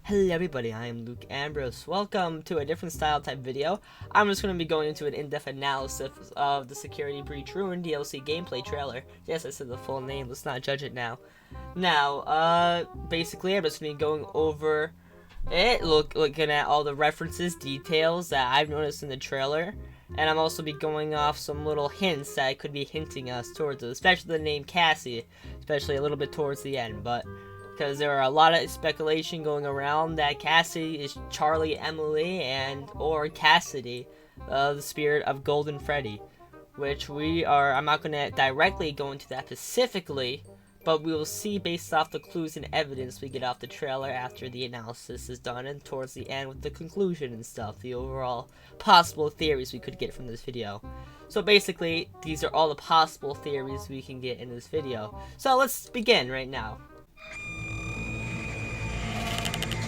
Hello everybody, I am Luke Ambrose. Welcome to a different style type video. I'm just going to be going into an in-depth analysis of the Security Breach Ruin DLC gameplay trailer. Yes, I said the full name, let's not judge it now. Basically I'm just going to be going over it, looking at all the references, details that I've noticed in the trailer. And I'm also be going off some little hints that could be hinting us towards it, especially the name Cassie, especially a little bit towards the end, but because there are a lot of speculation going around that Cassie is Charlie, Emily, or Cassidy, the spirit of Golden Freddy, which I'm not going to directly go into that specifically, but we will see based off the clues and evidence we get off the trailer after the analysis is done and towards the end with the conclusion and stuff, the overall possible theories we could get from this video. So basically, these are all the possible theories we can get in this video. So let's begin right now.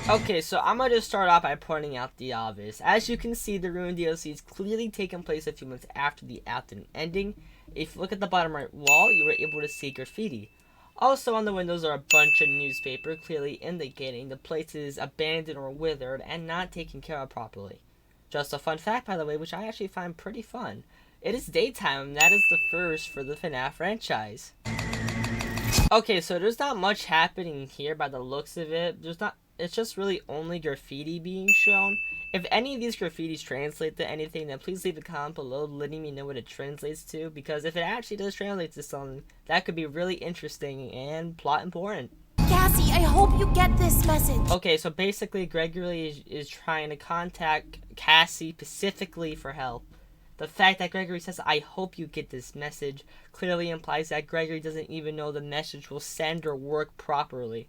Okay, so I'm going to just start off by pointing out the obvious. As you can see, the Ruin DLC is clearly taking place a few months after the afternoon ending. If you look at the bottom right wall, you were able to see graffiti. Also on the windows are a bunch of newspaper, clearly indicating the place is abandoned or withered and not taken care of properly. Just a fun fact, by the way, which I actually find pretty fun. It is daytime, and that is the first for the FNAF franchise. Okay, so there's not much happening here by the looks of it. It's just really only graffiti being shown. If any of these graffitis translate to anything, then please leave a comment below letting me know what it translates to, because if it actually does translate to something, that could be really interesting and plot important. Cassie, I hope you get this message. Okay, so basically Gregory is trying to contact Cassie specifically for help. The fact that Gregory says, "I hope you get this message," clearly implies that Gregory doesn't even know the message will send or work properly.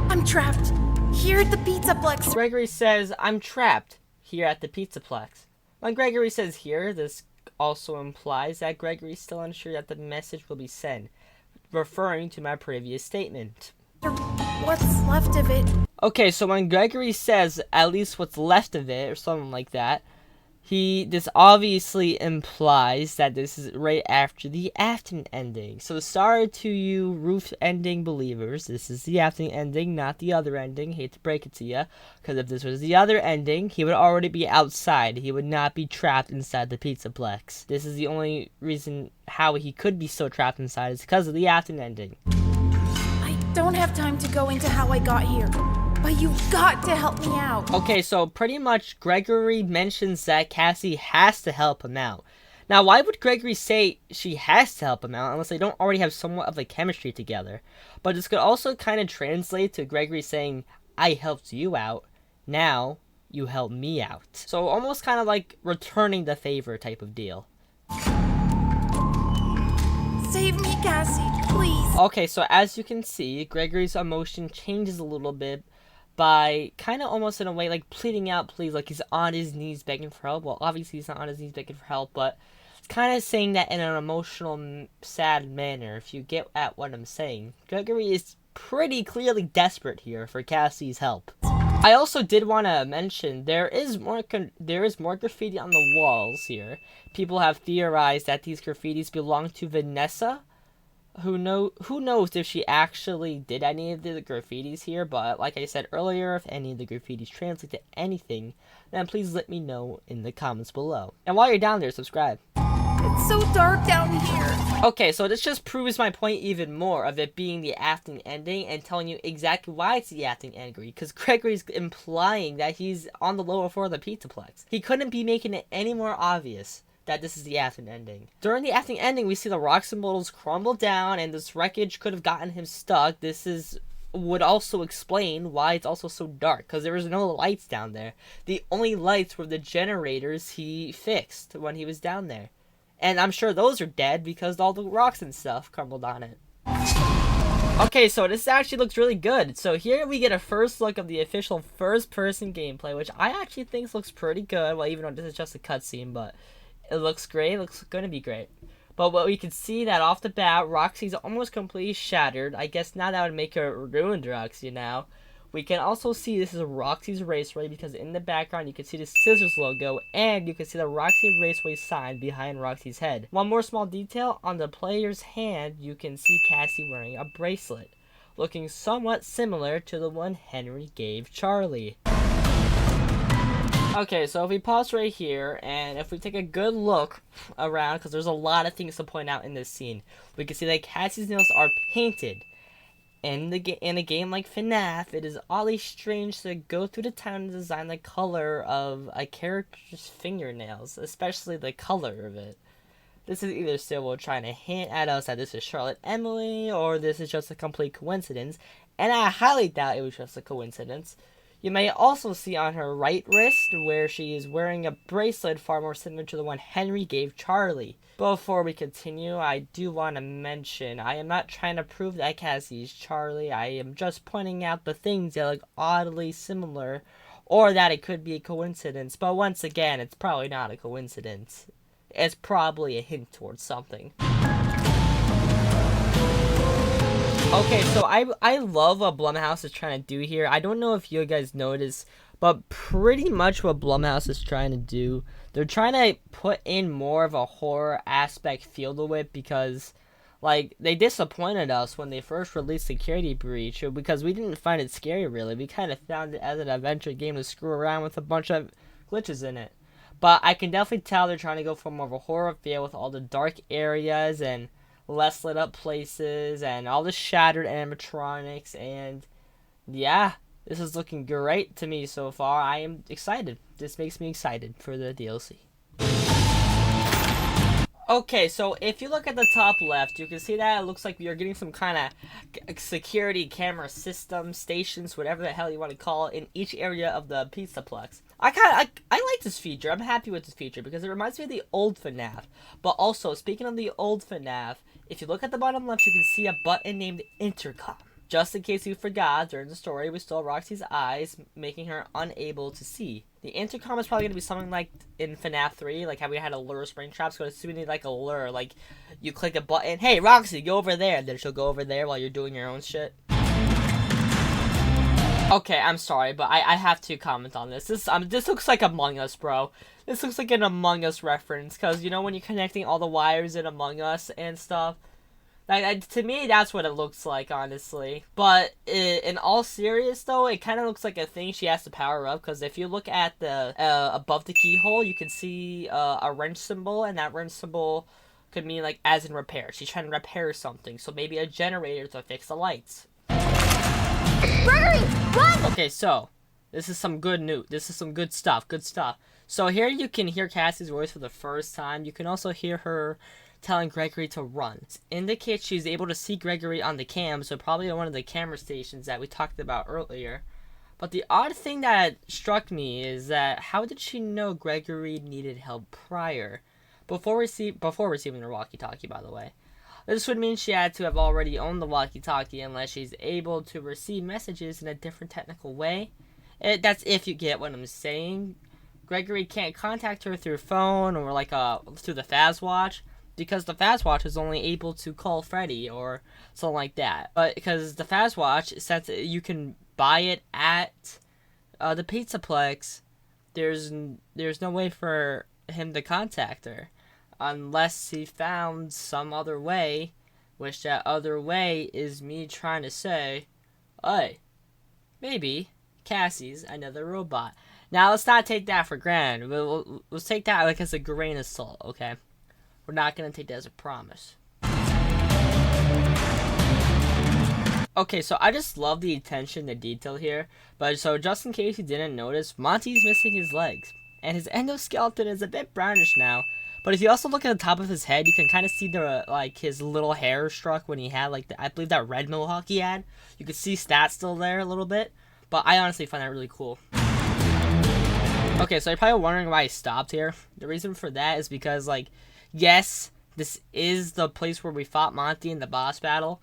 I'm trapped here at the Pizzaplex. Gregory says, "I'm trapped here at the Pizzaplex." When Gregory says here, this also implies that Gregory's still unsure that the message will be sent, referring to my previous statement. What's left of it? Okay, so when Gregory says, "at least what's left of it," or something like that, this obviously implies that this is right after the afternoon ending. So sorry to you roof ending believers, this is the afternoon ending, not the other ending. Hate to break it to you, because if this was the other ending, he would already be outside. He would not be trapped inside the Pizzaplex. This is the only reason how he could be so trapped inside is because of the afternoon ending. I don't have time to go into how I got here, but you've got to help me out. Okay, so pretty much Gregory mentions that Cassie has to help him out. Now, why would Gregory say she has to help him out unless they don't already have somewhat of a chemistry together? But this could also kind of translate to Gregory saying, "I helped you out, now you help me out." So almost kind of like returning the favor type of deal. Save me, Cassie, please. Okay, so as you can see, Gregory's emotion changes a little bit by kind of almost in a way like pleading out, please, like he's on his knees begging for help. Well, obviously he's not on his knees begging for help, but it's kind of saying that in an emotional, sad manner, if you get at what I'm saying. Gregory is pretty clearly desperate here for Cassie's help. I also did want to mention there is more graffiti on the walls here. People have theorized that these graffitis belong to Vanessa. Who knows if she actually did any of the graffitis here, but like I said earlier, if any of the graffitis translate to anything, then please let me know in the comments below. And while you're down there, subscribe. It's so dark down here. Okay, so this just proves my point even more of it being the afternoon ending and telling you exactly why it's the afternoon ending, because Gregory's implying that he's on the lower floor of the Pizzaplex. He couldn't be making it any more obvious that this is the afternoon ending. During the afternoon ending, we see the rocks and bottles crumble down, and this wreckage could have gotten him stuck. Would also explain why it's also so dark, because there was no lights down there. The only lights were the generators he fixed when he was down there. And I'm sure those are dead because all the rocks and stuff crumbled on it. Okay, so this actually looks really good. So here we get a first look of the official first-person gameplay, which I actually think looks pretty good. Well, even though this is just a cutscene, but it looks great. It looks going to be great. But what we can see that off the bat, Roxy's almost completely shattered. I guess now that would make her ruined Roxy now. We can also see this is Roxy's Raceway because in the background you can see the Scissors logo and you can see the Roxy Raceway sign behind Roxy's head. One more small detail, on the player's hand you can see Cassie wearing a bracelet. looking somewhat similar to the one Henry gave Charlie. Okay, so if we pause right here, and if we take a good look around, because there's a lot of things to point out in this scene, we can see that Cassie's nails are painted. In a game like FNAF, it is oddly strange to go through the town and design the color of a character's fingernails, especially the color of it. This is either Cyril trying to hint at us that this is Charlotte Emily, or this is just a complete coincidence, and I highly doubt it was just a coincidence. You may also see on her right wrist where she is wearing a bracelet far more similar to the one Henry gave Charlie. Before we continue, I do want to mention, I am not trying to prove that Cassie is Charlie, I am just pointing out the things that look oddly similar, or that it could be a coincidence, but once again, it's probably not a coincidence. It's probably a hint towards something. Okay, so I love what Blumhouse is trying to do here. I don't know if you guys noticed, but pretty much what Blumhouse is trying to do, they're trying to put in more of a horror aspect feel to it, because, like, they disappointed us when they first released Security Breach, because we didn't find it scary, really. We kind of found it as an adventure game to screw around with a bunch of glitches in it. But I can definitely tell they're trying to go for more of a horror feel with all the dark areas and less lit up places and all the shattered animatronics, and yeah, this is looking great to me so far. I am excited. This makes me excited for the DLC. Okay, so if you look at the top left, you can see that it looks like we are getting some kind of security camera system, stations, whatever the hell you want to call it, in each area of the Pizzaplex. I like this feature. I'm happy with this feature because it reminds me of the old FNAF. But also, speaking of the old FNAF, if you look at the bottom left, you can see a button named Intercom. Just in case you forgot, during the story, we stole Roxy's eyes, making her unable to see. The intercom is probably going to be something like in FNAF 3, like how we had a lure spring trap, so it's really like a lure, like you click a button, hey Roxy, go over there, and then she'll go over there while you're doing your own shit. Okay, I'm sorry, but I have to comment on this. This looks like Among Us, bro. This looks like an Among Us reference, because, you know, when you're connecting all the wires in Among Us and stuff, to me, that's what it looks like, honestly. But in all serious, though, it kind of looks like a thing she has to power up, because if you look at the above the keyhole, you can see a wrench symbol, and that wrench symbol could mean, like, as in repair. She's trying to repair something, so maybe a generator to fix the lights. Gregory, run! Okay, so this is some good news. This is some good stuff. Good stuff. So here you can hear Cassie's voice for the first time. You can also hear her telling Gregory to run. It indicates she's able to see Gregory on the cam, so probably on one of the camera stations that we talked about earlier. But the odd thing that struck me is that how did she know Gregory needed help prior? Before receiving the walkie-talkie, by the way. This would mean she had to have already owned the walkie-talkie unless she's able to receive messages in a different technical way. That's if you get what I'm saying. Gregory can't contact her through phone or like through the Fazwatch, because the Fazwatch is only able to call Freddy or something like that. But because the Fazwatch, since you can buy it at the Pizzaplex, there's no way for him to contact her unless he found some other way, which that other way is me trying to say, hey, maybe Cassie's another robot. Now, let's not take that for granted. Let's take that like as a grain of salt, okay? We're not going to take that as a promise. Okay, so I just love the attention to detail here. But so just in case you didn't notice, Monty's missing his legs. And his endoskeleton is a bit brownish now. But if you also look at the top of his head, you can kind of see the like his little hair struck when he had like I believe that red mohawk he had. You could see stats still there a little bit. But I honestly find that really cool. Okay, so you're probably wondering why I stopped here. The reason for that is because, like, yes, this is the place where we fought Monty in the boss battle,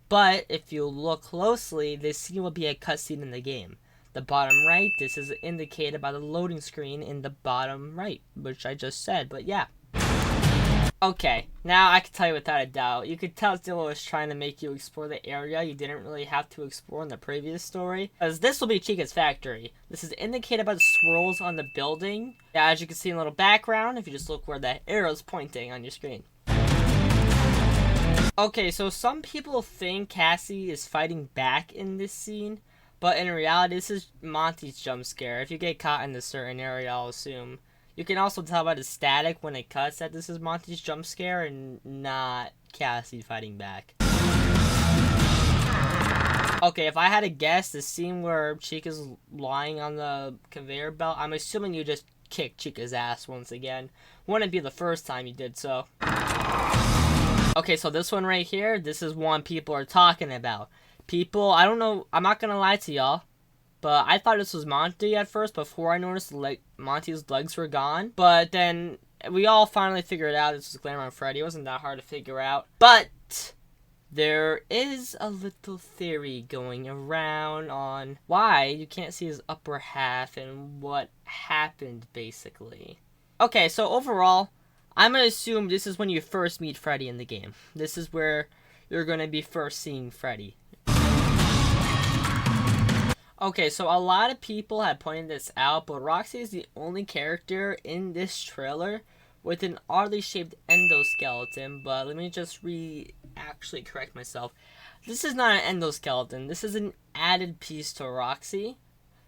but if you look closely, this scene will be a cutscene in the game. The bottom right, this is indicated by the loading screen in the bottom right, which I just said, but yeah. Okay, now I can tell you without a doubt. You could tell Zillow was trying to make you explore the area you didn't really have to explore in the previous story. Because this will be Chica's factory. This is indicated by the swirls on the building. Yeah, as you can see in the little background, if you just look where the arrow's pointing on your screen. Okay, so some people think Cassie is fighting back in this scene, but in reality, this is Monty's jump scare. If you get caught in a certain area, I'll assume. You can also tell by the static when it cuts that this is Monty's jump scare and not Cassie fighting back. Okay, if I had to guess, the scene where Chica's lying on the conveyor belt, I'm assuming you just kicked Chica's ass once again. Wouldn't be the first time you did so. Okay, so this one right here, this is one people are talking about. People, I don't know, I'm not gonna lie to y'all, but I thought this was Monty at first before I noticed Monty's legs were gone. But then we all finally figured out this was Glamour and Freddy. It wasn't that hard to figure out. But there is a little theory going around on why you can't see his upper half and what happened, basically. Okay, so overall, I'm going to assume this is when you first meet Freddy in the game. This is where you're going to be first seeing Freddy. Okay, so a lot of people have pointed this out, but Roxy is the only character in this trailer with an oddly shaped endoskeleton, but let me just actually correct myself. This is not an endoskeleton. This is an added piece to Roxy,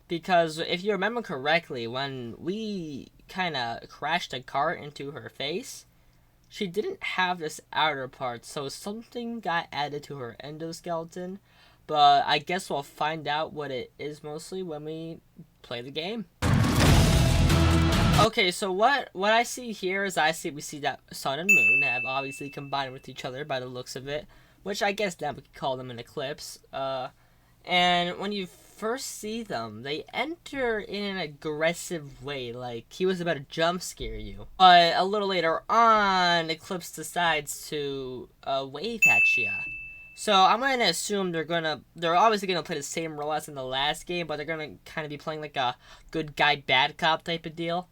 because if you remember correctly, when we kind of crashed a cart into her face, she didn't have this outer part, so something got added to her endoskeleton, but I guess we'll find out what it is mostly when we play the game. Okay, so what I see here is we see that sun and moon have obviously combined with each other by the looks of it, which I guess now we could call them an eclipse. And when you first see them, they enter in an aggressive way, like he was about to jump scare you. But a little later on, Eclipse decides to wave at you. So I'm gonna assume they're obviously gonna play the same role as in the last game, but they're gonna kind of be playing like a good guy, bad cop type of deal.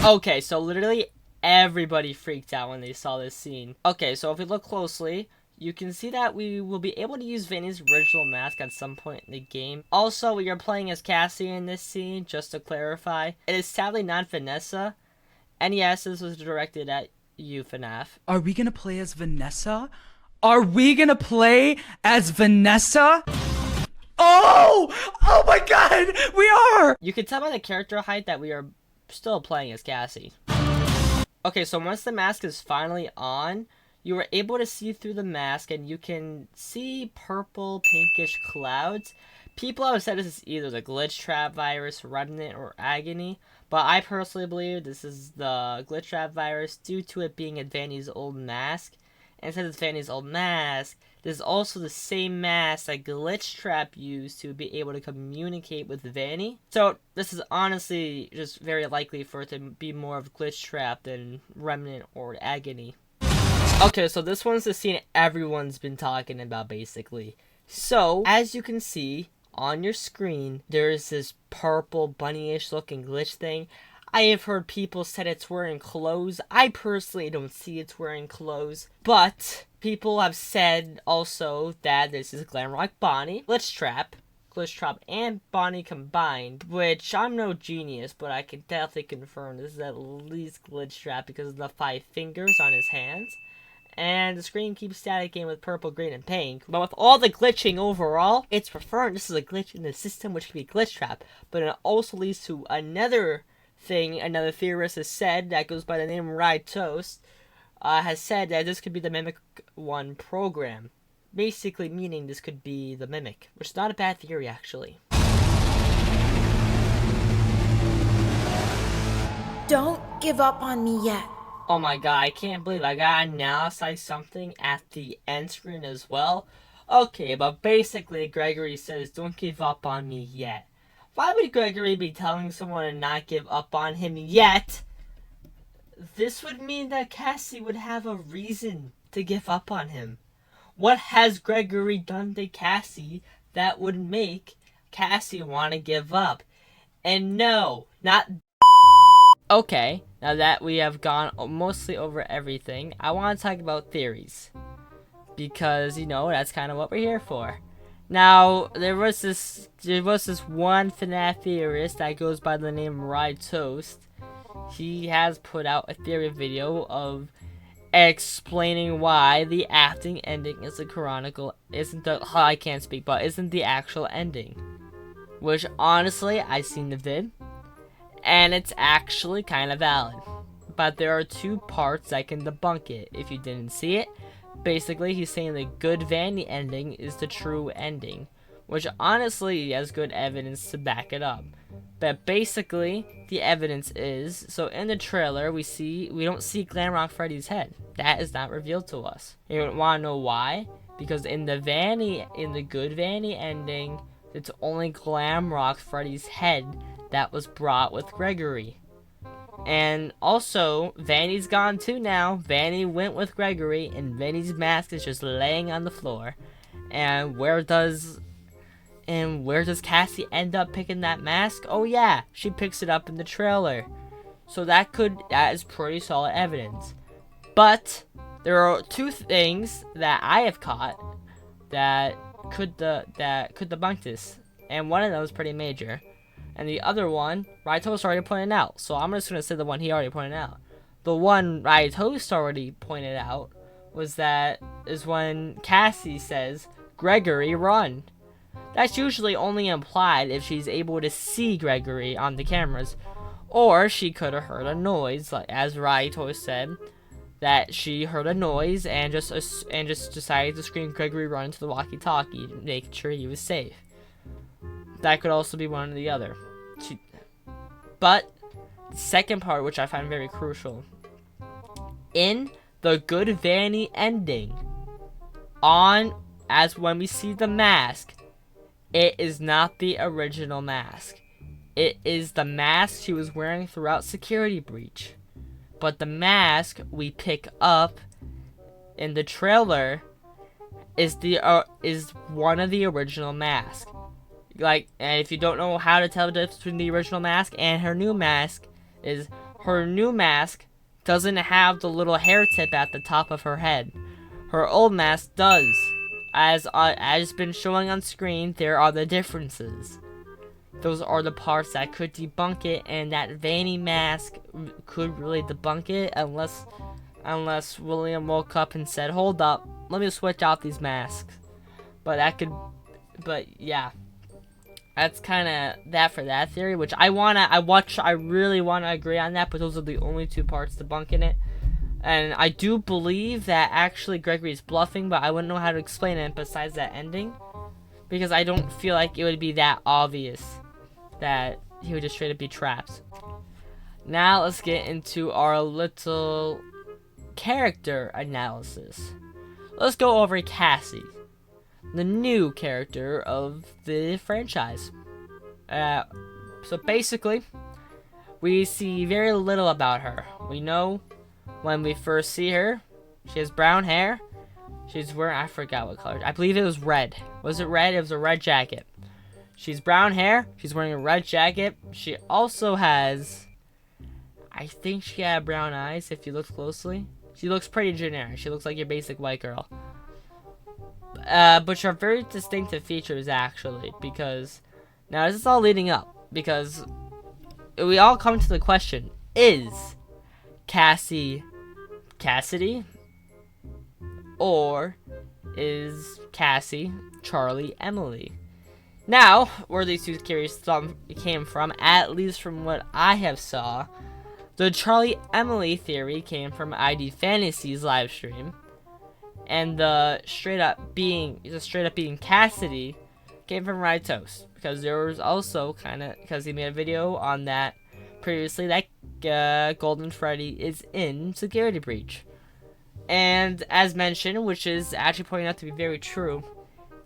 Okay, so literally everybody freaked out when they saw this scene. Okay, so if we look closely, you can see that we will be able to use Vanny's original mask at some point in the game. Also, we are playing as Cassie in this scene, just to clarify. It is sadly not Vanessa. And yes, this was directed at you, FNAF. Are we gonna play as Vanessa? Are we gonna play as Vanessa? Oh! Oh my god! We are! You can tell by the character height that we are still playing as Cassie. Okay, so once the mask is finally on, you are able to see through the mask and you can see purple, pinkish clouds. People have said this is either the glitch trap virus, remnant, or agony, but I personally believe this is the glitch trap virus due to it being Vanny's old mask. And since it's Vanny's old mask, this is also the same mask that Glitch Trap used to be able to communicate with Vanny. So this is honestly just very likely for it to be more of Glitch Trap than Remnant or Agony. Okay, so this one's the scene everyone's been talking about, basically. So, as you can see on your screen, there's this purple bunny-ish looking glitch thing. I have heard people said it's wearing clothes. I personally don't see it's wearing clothes. But people have said also that this is Glamrock Bonnie, Glitch Trap, and Bonnie combined. Which, I'm no genius, but I can definitely confirm this is at least Glitch Trap because of the 5 fingers on his hands. And the screen keeps staticking with purple, green, and pink. But with all the glitching overall, it's preferred this is a glitch in the system which could be Glitch Trap. But it also leads to another thing another theorist has said that goes by the name RyeToast, has said that this could be the Mimic 1 program. Basically meaning this could be the Mimic, which is not a bad theory actually. Don't give up on me yet. Oh my god, I can't believe I gotta now say something at the end screen as well. Okay, but basically Gregory says don't give up on me yet. Why would Gregory be telling someone to not give up on him yet? This would mean that Cassie would have a reason to give up on him. What has Gregory done to Cassie that would make Cassie want to give up? And no, not... Okay, now that we have gone mostly over everything, I want to talk about theories. Because, you know, that's kind of what we're here for. Now, there was this one FNAF theorist that goes by the name RyeToast. He has put out a theory video of explaining why the acting ending is the canonical, isn't the actual ending. Which, honestly, I've seen the vid, and it's actually kind of valid. But there are 2 parts that can debunk it if you didn't see it. Basically, he's saying the good Vanny ending is the true ending, which honestly he has good evidence to back it up. But basically, the evidence is, so in the trailer, we don't see Glamrock Freddy's head. That is not revealed to us. You want to know why? Because in the good Vanny ending, it's only Glamrock Freddy's head that was brought with Gregory. And also, Vanny's gone too now. Vanny went with Gregory, and Vanny's mask is just laying on the floor. And where does Cassie end up picking that mask? Oh yeah, she picks it up in the trailer. So that is pretty solid evidence. But there are 2 things that I have caught that could debunk this, and one of them is pretty major. And the other one, RyeToast already pointed out. So I'm just going to say the one he already pointed out. The one RyeToast already pointed out is when Cassie says, Gregory, run. That's usually only implied if she's able to see Gregory on the cameras. Or she could have heard a noise, like as RyeToast said, that she heard a noise and just decided to scream Gregory, run to the walkie-talkie, making sure he was safe. That could also be one or the other. But the second part, which I find very crucial, in the good Vanny ending, as when we see the mask, it is not the original mask. It is the mask she was wearing throughout Security Breach. But the mask we pick up in the trailer is one of the original masks. Like, and if you don't know how to tell the difference between the original mask and her new mask, her new mask doesn't have the little hair tip at the top of her head. Her old mask does. As been showing on screen, there are the differences. Those are the parts that could debunk it, and that Vanny mask could really debunk it, unless William woke up and said, "Hold up, let me switch out these masks." But yeah. That's kind of that for that theory, which I really want to agree on that, but those are the only 2 parts debunking it. And I do believe that actually Gregory's bluffing, but I wouldn't know how to explain it besides that ending, because I don't feel like it would be that obvious that he would just straight up be trapped. Now let's get into our little character analysis. Let's go over Cassie, the new character of the franchise. So basically, we see very little about her. We know when we first see her, she has brown hair. She's wearing, I forgot what color. I believe it was red. Was it red? It was a red jacket. She's brown hair. She's wearing a red jacket. She also has, I think she had brown eyes if you look closely. She looks pretty generic. She looks like your basic white girl. But she have very distinctive features, actually, because now this is all leading up, because we all come to the question, is Cassie Cassidy, or is Cassie Charlie Emily? Now, where these 2 theories came from, at least from what I have saw, the Charlie Emily theory came from ID Fantasy's live stream, and the straight up being Cassidy came from RyeToast, because there was also because he made a video on that previously that Golden Freddy is in Security Breach. And as mentioned, which is actually pointing out to be very true,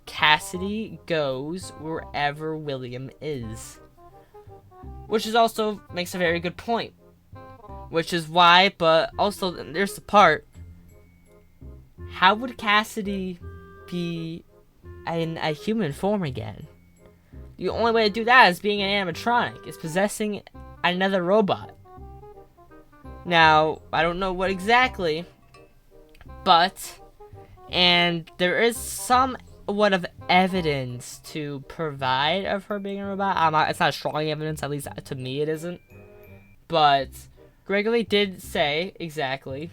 Cassidy goes wherever William is. Which is also makes a very good point. Which is why, but also there's the part, how would Cassidy be in a human form again? The only way to do that is being an animatronic, is possessing another robot. Now, I don't know what exactly, and there is somewhat of evidence to provide of her being a robot. It's not strong evidence, at least to me it isn't. But Gregory did say exactly,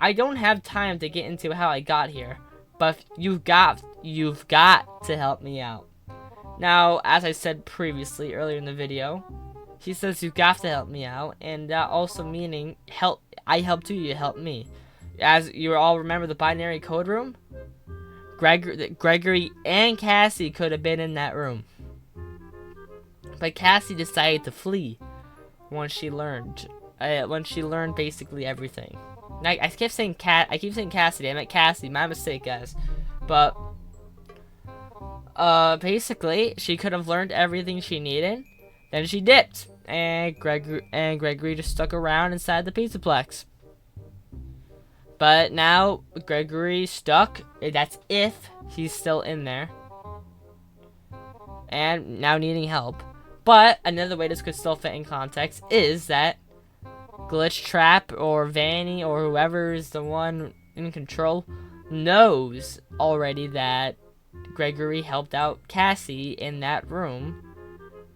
I don't have time to get into how I got here, but you've got to help me out. Now, as I said previously earlier in the video, he says you've got to help me out, and that also meaning help. I helped you, you help me. As you all remember the binary code room, Gregory and Cassie could have been in that room, but Cassie decided to flee once she learned basically everything. I keep saying Cassidy. I meant Cassie. My mistake, guys. But basically, she could have learned everything she needed. Then she dipped, and Gregory just stuck around inside the Pizzaplex. But now Gregory's stuck. That's if he's still in there, and now needing help. But another way this could still fit in context is that Glitch Trap or Vanny or whoever is the one in control knows already that Gregory helped out Cassie in that room,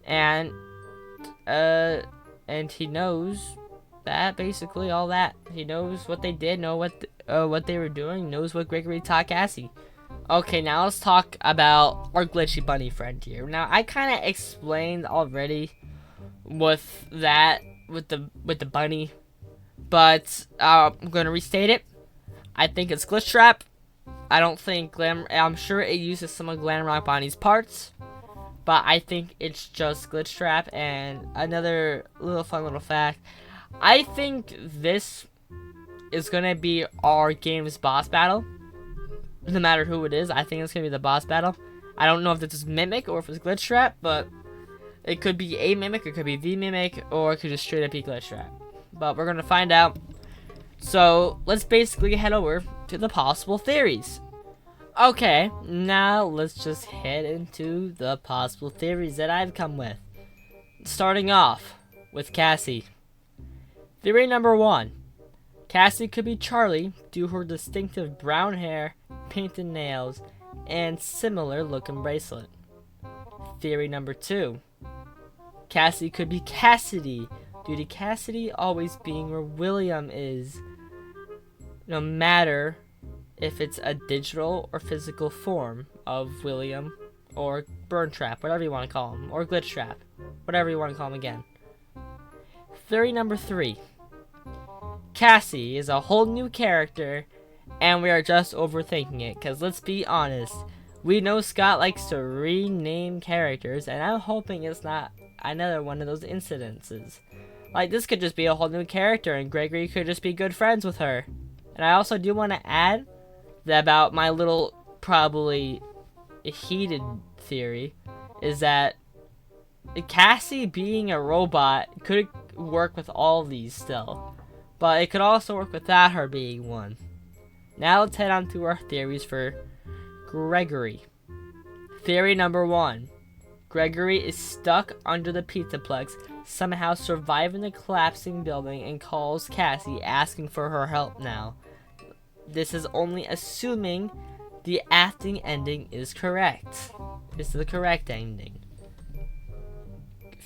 and he knows that basically all that. He knows what they did, know what they were doing, knows what Gregory taught Cassie. Okay, now let's talk about our glitchy bunny friend here. Now, I kind of explained already with the bunny, but I'm gonna restate it. I think it's Glitch Trap. I don't think I'm sure it uses some of Glamrock Bonnie's parts, but I think it's just Glitch Trap. And another fun little fact, I think this is gonna be our game's boss battle. No matter who it is, I think it's gonna be the boss battle. I don't know if this is Mimic or if it's Glitch Trap, but it could be a Mimic, it could be the Mimic, or it could just straight up be Glitch Trap. But we're gonna find out. So let's basically head over to the possible theories. Okay, now let's just head into the possible theories that I've come with. Starting off with Cassie. Theory number 1. Cassie could be Charlie due to her distinctive brown hair, painted nails, and similar looking bracelet. Theory number 2. Cassie could be Cassidy due to Cassidy always being where William is, no matter if it's a digital or physical form of William or Burn Trap, whatever you want to call him, or Glitch Trap, whatever you want to call him again. Theory number 3. Cassie is a whole new character, and we are just overthinking it, because let's be honest, we know Scott likes to rename characters, and I'm hoping it's not another one of those incidences. Like, this could just be a whole new character, and Gregory could just be good friends with her. And I also do want to add that about my little, probably heated theory, is that Cassie being a robot could work with all these still, but it could also work without her being one. Now let's head on to our theories for Gregory. Theory number 1. Gregory is stuck under the Pizzaplex, somehow surviving the collapsing building, and calls Cassie asking for her help now. This is only assuming the acting ending is correct. This is the correct ending.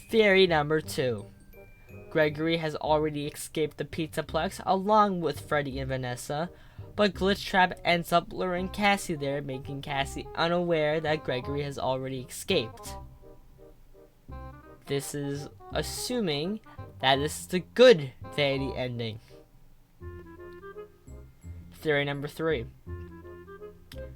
Theory number 2. Gregory has already escaped the Pizzaplex along with Freddy and Vanessa, but Glitch Trap ends up luring Cassie there, making Cassie unaware that Gregory has already escaped. This is assuming that this is the good vanity ending. Theory number 3.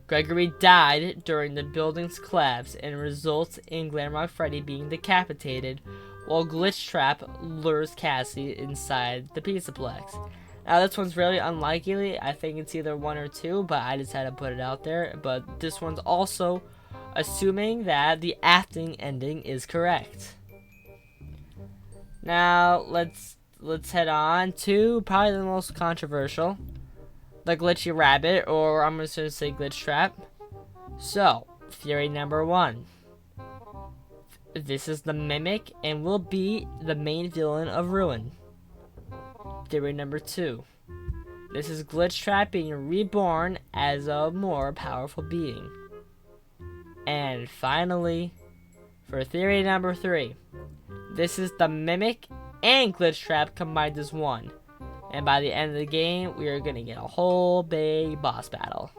Gregory died during the building's collapse and results in Glamrock Freddy being decapitated, while Glitch Trap lures Cassie inside the Pizzaplex. Now this one's really unlikely. I think it's either 1 or 2, but I just had to put it out there. But this one's also assuming that the acting ending is correct. Now let's head on to probably the most controversial, the Glitchy Rabbit, or I'm just gonna say Glitch Trap. So, theory number 1. This is the Mimic and will be the main villain of Ruin. Theory number 2. This is Glitch Trap being reborn as a more powerful being. And finally, for theory number 3. This is the Mimic and Glitch Trap combined as one. And by the end of the game, we are going to get a whole big boss battle.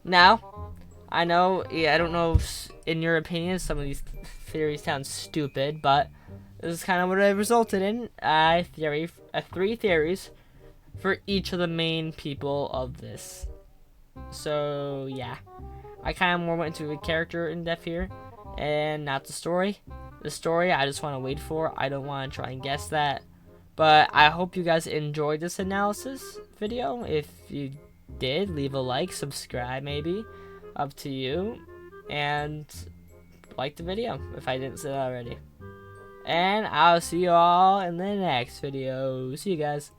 Now, I know, I don't know if, in your opinion, some of these theories sound stupid, but this is kind of what it resulted in. Three theories for each of the main people of this. So, yeah. I kind of more went into the character in depth here, and not the story. The story, I just want to wait for. I don't want to try and guess that. But I hope you guys enjoyed this analysis video. If you did, leave a like, subscribe maybe. Up to you. And like the video if I didn't say that already. And I'll see you all in the next video. See you guys.